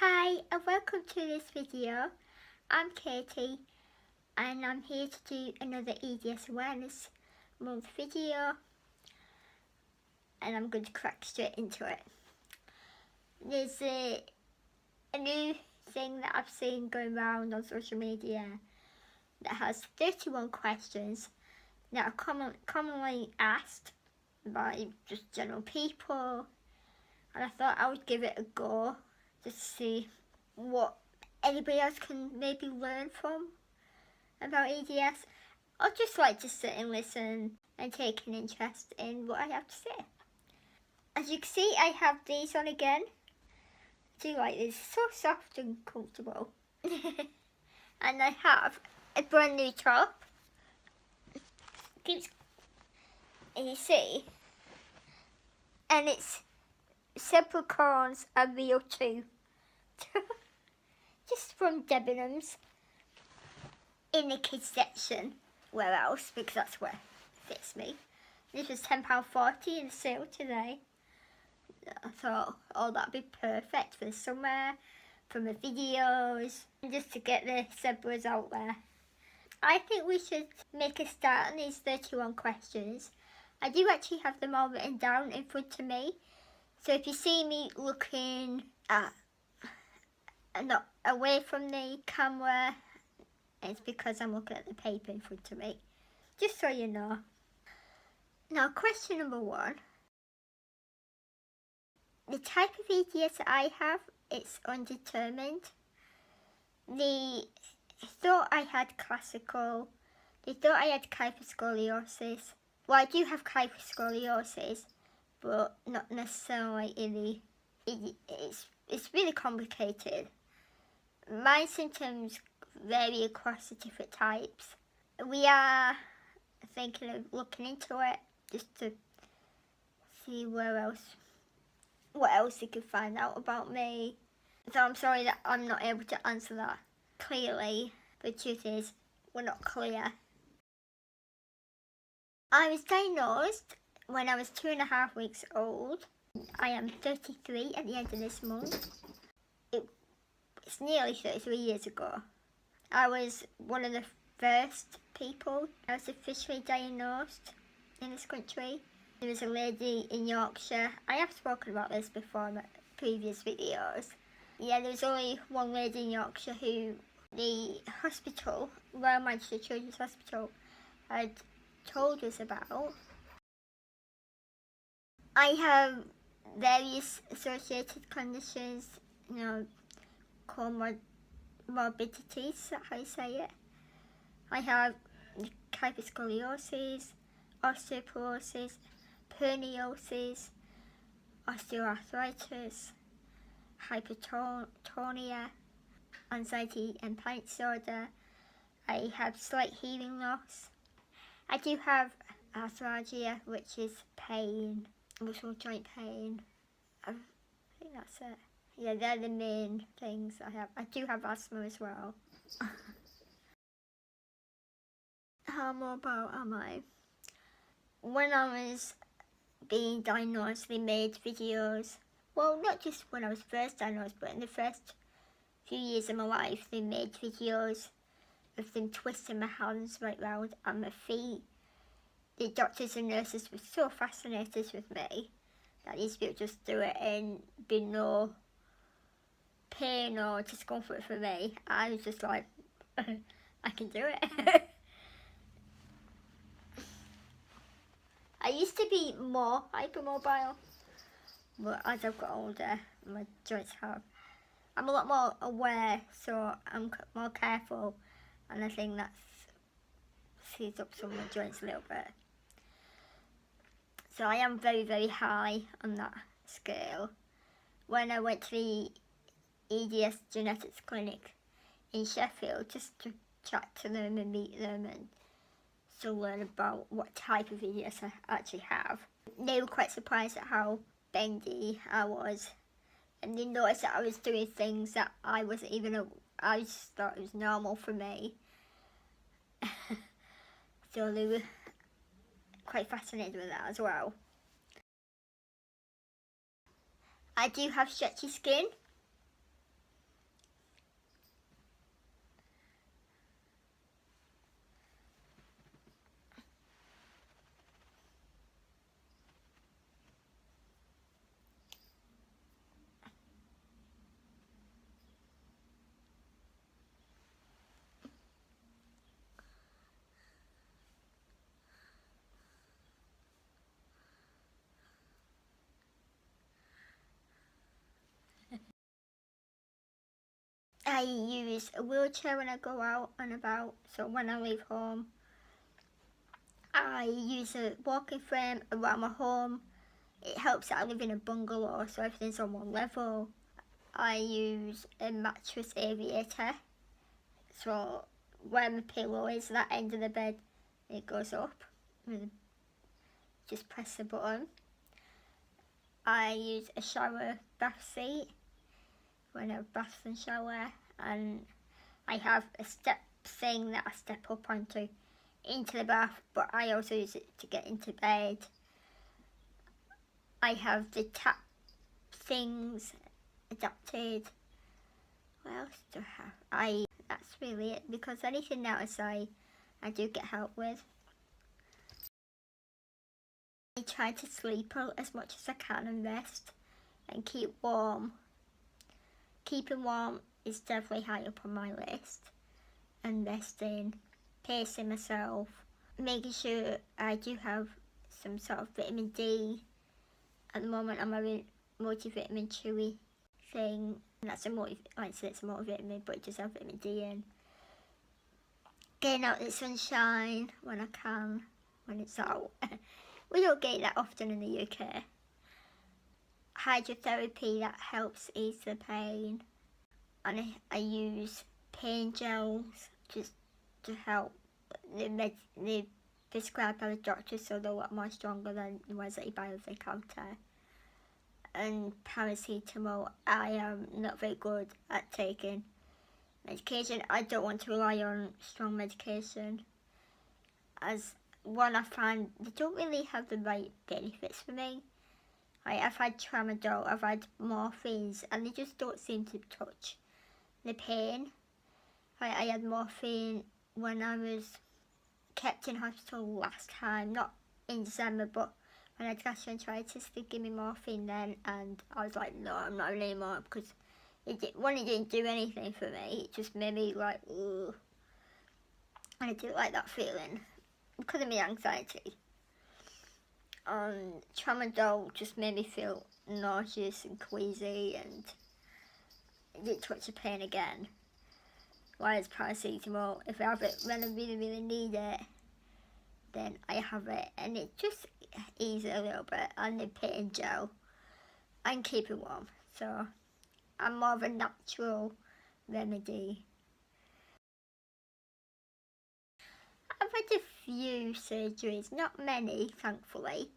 Hi and welcome to this video. I'm Katie and I'm here to do another EDS Awareness Month video, and I'm going to crack straight into it. There's a new thing that I've seen going around on social media that has 31 questions that are commonly asked by just general people, and I thought I would give it a go just to see what anybody else can maybe learn from about EDS, or just like to sit and listen and take an interest in what I have to say. As you can see, I have these on again. I do like this, so soft and comfortable. And I have a brand new top. And you see, and it's several corns are real too. Just from Debenhams in the kids section. Where else? Because that's where it fits me. This was £10.40 in the sale today. I thought, oh, that'd be perfect for the summer, for my videos, and just to get the zebras out there. I think we should make a start on these 31 questions. I do actually have them all written down in front of me. So if you see me looking not away from the camera, it's because I'm looking at the paper in front of me. Just so you know. Now, question number 1. The type of EDS I have, it's undetermined. They thought I had classical. They thought I had hyperscoliosis. Well, I do have hyperscoliosis, but not necessarily in the. It's really complicated. My symptoms vary across the different types. We are thinking of looking into it just to see what else they could find out about me. So I'm sorry that I'm not able to answer that clearly. The truth is, we're not clear. I was diagnosed when I was 2.5 weeks old. I am 33 at the end of this month. It's nearly 33 years ago. I was one of the first people I was officially diagnosed in this country. There was a lady in Yorkshire. I have spoken about this before in my previous videos. Yeah, there was only one lady in Yorkshire who the hospital, Royal Manchester Children's Hospital, had told us about. I have various associated conditions, co-morbidities, that's how you say it. I have hyperscoliosis, osteoporosis, perniosis, osteoarthritis, hypertonia, anxiety and panic disorder. I have slight hearing loss. I do have arthralgia, which is pain, muscle joint pain. I think that's it. Yeah, they're the main things I have. I do have asthma as well. How mobile am I? When I was being diagnosed, they made videos. Well, not just when I was first diagnosed, but in the first few years of my life, they made videos of them twisting my hands right round and my feet. The doctors and nurses were so fascinated with me that these people just do it and be no pain or discomfort for me. I was just like, I can do it. I used to be more hypermobile, but as I've got older, my joints have. I'm a lot more aware, so I'm more careful, and I think that sees up some of my joints a little bit. So I am very, very high on that scale. When I went to the EDS Genetics Clinic in Sheffield, just to chat to them and meet them and to learn about what type of EDS I actually have, they were quite surprised at how bendy I was, and they noticed that I was doing things that I wasn't even, I just thought it was normal for me. So they were quite fascinated with that as well. I do have stretchy skin. I use a wheelchair when I go out and about, so when I leave home. I use a walking frame around my home. It helps that I live in a bungalow, so everything's on one level. I use a mattress aviator, so where my pillow is, that end of the bed, it goes up. Just press the button. I use a shower bath seat when I bath and shower, and I have a step thing that I step up onto into the bath, but I also use it to get into bed. I have the tap things adapted. What else do I have? That's really it, because anything else I do get help with. I try to sleep as much as I can and rest and keep warm. Keeping warm is definitely high up on my list, and resting, pacing myself, making sure I do have some sort of vitamin D. At the moment I'm having multivitamin chewy thing, and that's like I said, it's a multivitamin, but it does have vitamin D in. Getting out in the sunshine when I can, when it's out. We don't get it that often in the UK. Hydrotherapy, that helps ease the pain. And I use pain gels just to help. They're prescribed by the doctor, so they're a lot more stronger than the ones that you buy over the counter. And paracetamol, I am not very good at taking medication. I don't want to rely on strong medication, as one, I find they don't really have the right benefits for me. I've had tramadol, I've had morphines, and they just don't seem to touch the pain. I had morphine when I was kept in hospital last time, not in December, but when I had gastroenteritis, they gave me morphine then, and I was like, no, I'm not having any more, because it didn't do anything for me. It just made me like, ugh. And I didn't like that feeling because of my anxiety. Tramadol just made me feel nauseous and queasy, and it didn't touch the pain again. Whereas paracetamol, if I have it when I really, really need it, then I have it, and it just eases it a little bit. And the pain gel, and keep it warm. So I'm more of a natural remedy. I've had a few surgeries, not many, thankfully.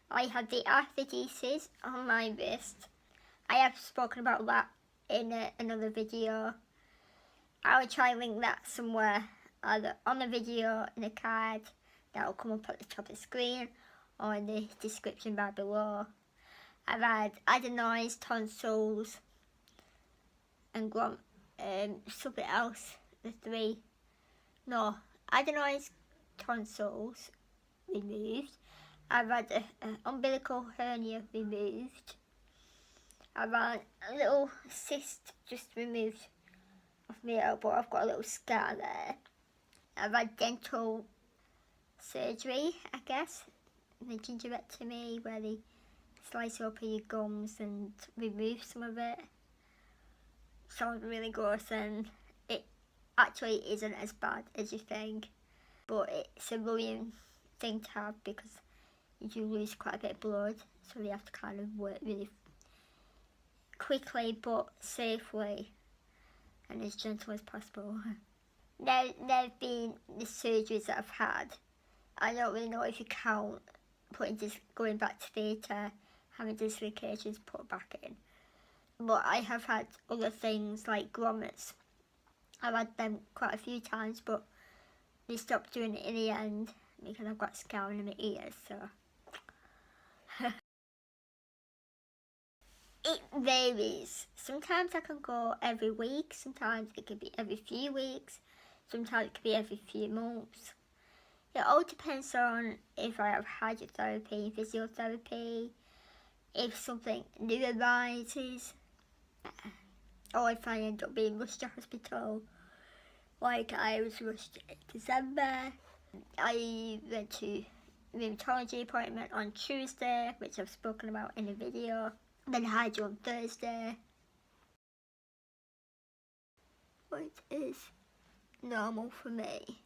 I had the arthrodesis on my wrist. I have spoken about that in another video. I will try and link that somewhere, either on the video, in a card that will come up at the top of the screen, or in the description bar below. I've had adenoids, tonsils, and something else, adenoids, tonsils removed. I've had an umbilical hernia removed. I've had a little cyst just removed off my elbow. I've got a little scar there. I've had dental surgery, I guess, the gingirectomy, where they slice open your gums and remove some of it. Sounds really gross, and it actually isn't as bad as you think, but it's a worrying thing to have because you do lose quite a bit of blood, so they have to kind of work really quickly but safely and as gentle as possible. Now, there have been the surgeries that I've had. I don't really know if you count going back to theatre, having dislocations put back in. But I have had other things like grommets. I've had them quite a few times, but they stopped doing it in the end because I've got scarring in my ears, so. It varies. Sometimes I can go every week, sometimes it could be every few weeks, sometimes it could be every few months. It all depends on if I have hydrotherapy, physiotherapy, if something new arises, or if I end up being rushed to hospital, like I was rushed in December. I went to a rheumatology appointment on Tuesday, which I've spoken about in a video. Then hydro on Thursday. What is normal for me?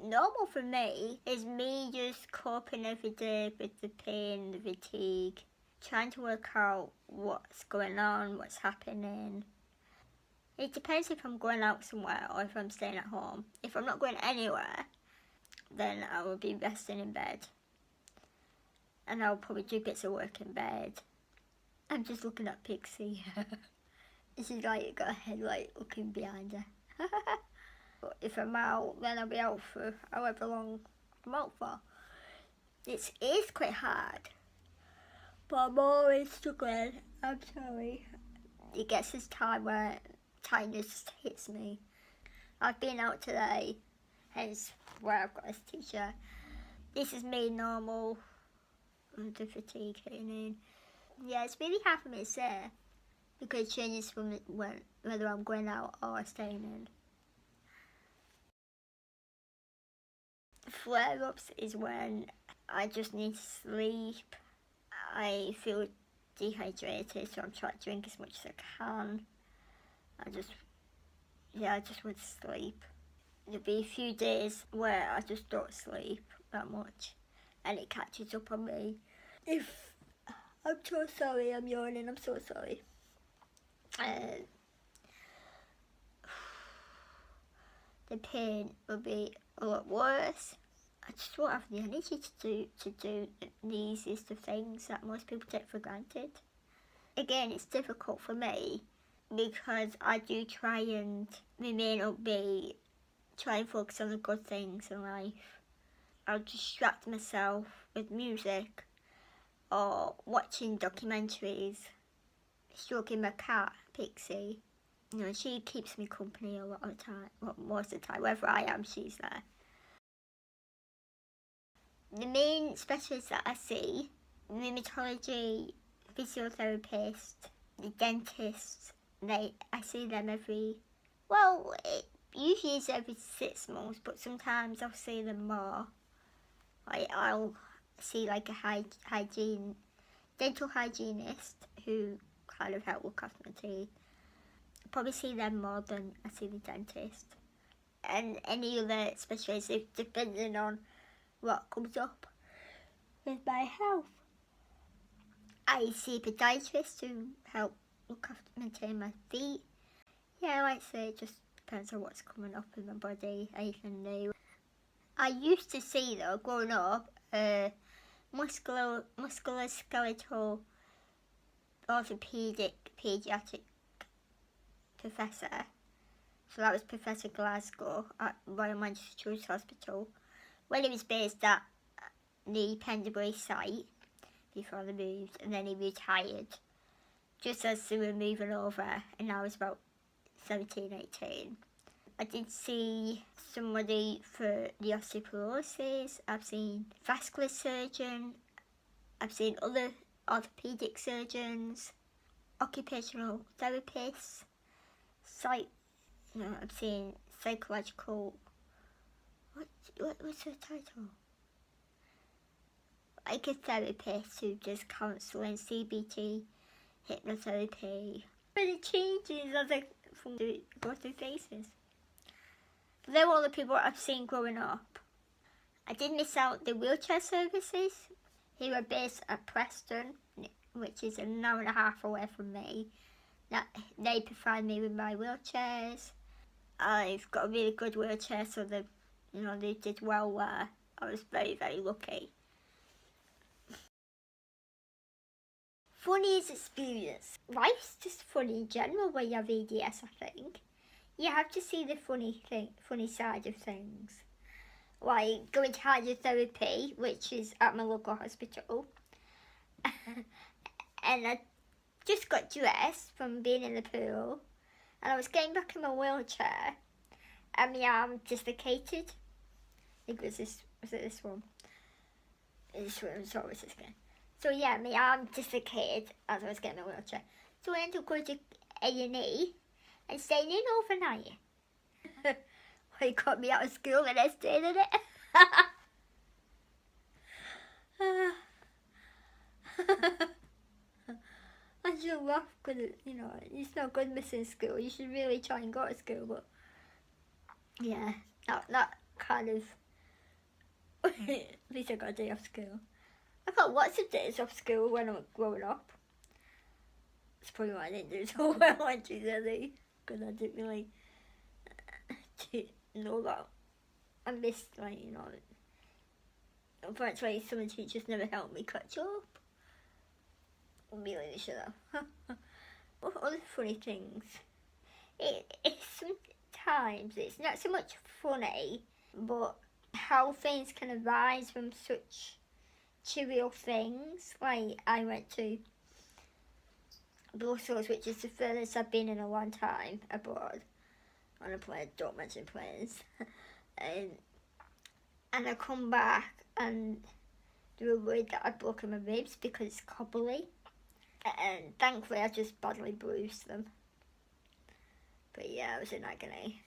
Normal for me is me just coping every day with the pain, the fatigue, trying to work out what's going on, what's happening. It depends if I'm going out somewhere or if I'm staying at home. If I'm not going anywhere, then I will be resting in bed. And I'll probably do bits of work in bed. I'm just looking at Pixie. She's like got a headlight looking behind her. But if I'm out, then I'll be out for however long I'm out for. It is quite hard. But I'm always struggling. I'm sorry. It gets this time where tiredness hits me. I've been out today, hence where I've got this t-shirt. This is me normal. The fatigue hitting in. Yeah, it's really hard for me to say because it changes from whether I'm going out or staying in. Flare-ups is when I just need to sleep. I feel dehydrated, so I'm trying to drink as much as I can. I just want to sleep. There'll be a few days where I just don't sleep that much, and it catches up on me. I'm so sorry, I'm yawning, I'm so sorry. The pain will be a lot worse. I just won't have the energy to do the easiest of things that most people take for granted. Again, it's difficult for me because I do try and remain upbeat, try and focus on the good things in life. I'll distract myself with music or watching documentaries, stroking my cat, Pixie. You know, she keeps me company a lot of the time, well, most of the time, wherever I am, she's there. The main specialists that I see, rheumatology, physiotherapist, the dentist, I see them it usually is every 6 months, but sometimes I'll see them more. I'll see like a dental hygienist who kind of help look after my teeth. I probably see them more than I see the dentist. And any other specialists, depending on what comes up with my health. I see a podiatrist to help look after, maintain my feet. Yeah, like I say, it just depends on what's coming up in my body, anything new. I used to see, though, growing up, musculoskeletal pediatric professor. So that was Professor Glasgow at Royal Manchester Children's Hospital, when he was based at the Pendlebury site before they moved, and then he retired just as they were moving over, and I was about 17, 18. I did see somebody for the osteoporosis, I've seen vascular surgeon, I've seen other orthopedic surgeons, occupational therapists, I've seen psychological, what's her title? Like a therapist who does counselling, CBT, hypnotherapy. But it changes as I go through phases. But they're all the people I've seen growing up. I did miss out the wheelchair services. They were based at Preston, which is an hour and a half away from me. They provide me with my wheelchairs. I've got a really good wheelchair, so they did well there. I was very, very lucky. Funniest experience. Life's just funny in general when you have EDS, I think. You have to see the funny side of things. Like going to hydrotherapy, which is at my local hospital. And I just got dressed from being in the pool. And I was getting back in my wheelchair. And my arm dislocated. I think was it this one? This one, so it was this again. So yeah, my arm dislocated as I was getting my wheelchair. So I ended up going to A&E and staying in overnight. They got me out of school and I stayed in it. I just laugh because, you know, it's not good missing school. You should really try and go to school, but yeah, that kind of, at least I got a day off school. I got lots of days off school when I was growing up. That's probably why I didn't do so well in GCSE, because I didn't really know that. I missed, like, you know, unfortunately some of the teachers never helped me catch up. Really, they should have. What other funny things? It's sometimes, it's not so much funny, but how things can arise from such trivial things. Like, I went to Brussels, which is the furthest I've been in a long time abroad, on a plane. Don't mention planes. And I come back and they were worried that I'd broken my ribs because it's cobbly. And thankfully I just badly bruised them. But yeah, I was in agony.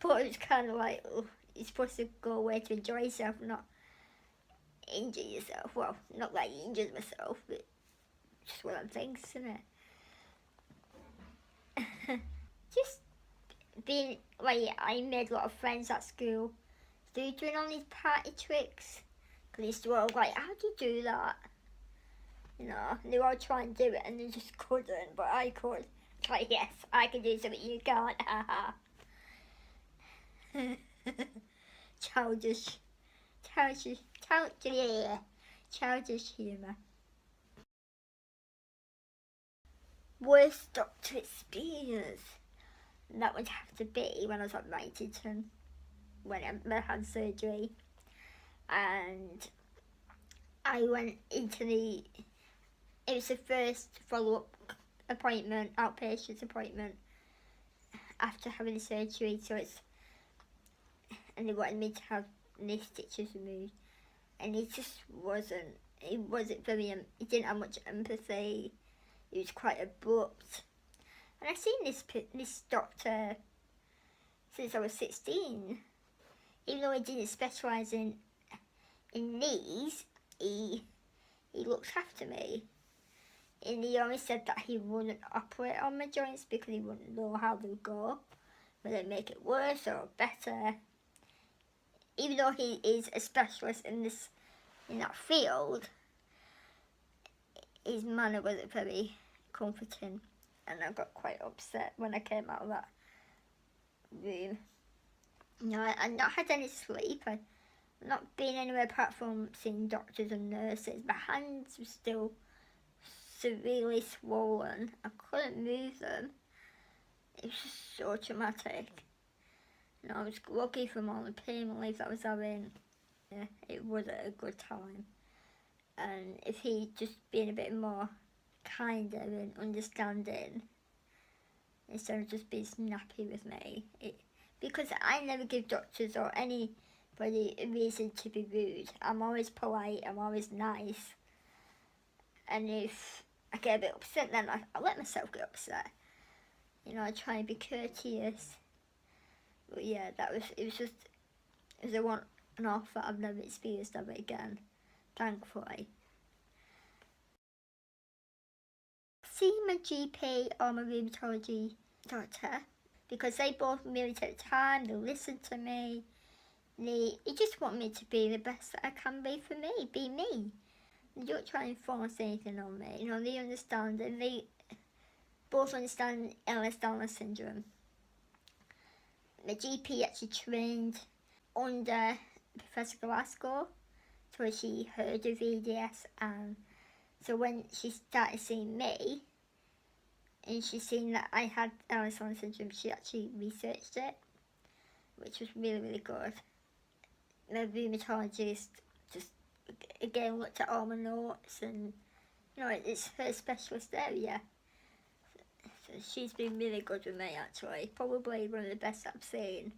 But it was kind of like, oh, you're supposed to go away to enjoy yourself, not injure yourself. Well, not like you injured myself, but just one of them things, isn't it? Just being, like, I made a lot of friends at school. So you're doing all these party tricks. Because they were all like, how do you do that? You know, they were all trying to do it and they just couldn't, but I could. It's like, yes, I can do something you can't, haha. Childish humour. Worst doctor experience? That would have to be when I was at Knighton, when I had surgery. And I went into it was the first follow-up appointment, outpatient appointment, after having the surgery, and they wanted me to have knee stitches removed, and it wasn't very, it didn't have much empathy, it was quite abrupt, and I've seen this doctor since I was 16, even though he didn't specialise in knees, he looked after me. And he always said that he wouldn't operate on my joints because he wouldn't know how they would go, whether it'd make it worse or better. Even though he is a specialist in that field, his manner wasn't very comforting, and I got quite upset when I came out of that room. You know, I'd not had any sleep. I'd not been anywhere apart from seeing doctors and nurses. My hands were still severely swollen. I couldn't move them. It was just so traumatic. You know, I was lucky from all the pain relief that I was having. Yeah, it wasn't a good time. And if he'd just been a bit more kinder and understanding, instead of just being snappy with me, because I never give doctors or anybody a reason to be rude. I'm always polite, I'm always nice. And if I get a bit upset, then I let myself get upset. You know, I try and be courteous. But yeah, it was a one-off that I've never experienced ever again, thankfully. See my GP or my rheumatology doctor, because they both really take time, they listen to me. They just want me to be the best that I can be for me, be me. They don't try and force anything on me. You know, they understand, and they both understand Ehlers-Danlos syndrome. My GP actually trained under Professor Glasgow, so she heard of EDS, and so when she started seeing me, and she seen that I had Ehlers-Danlos syndrome, she actually researched it, which was really, really good. My rheumatologist just again looked at all my notes, and you know, it's her specialist area. So she's been really good with me, actually. Probably one of the best I've seen.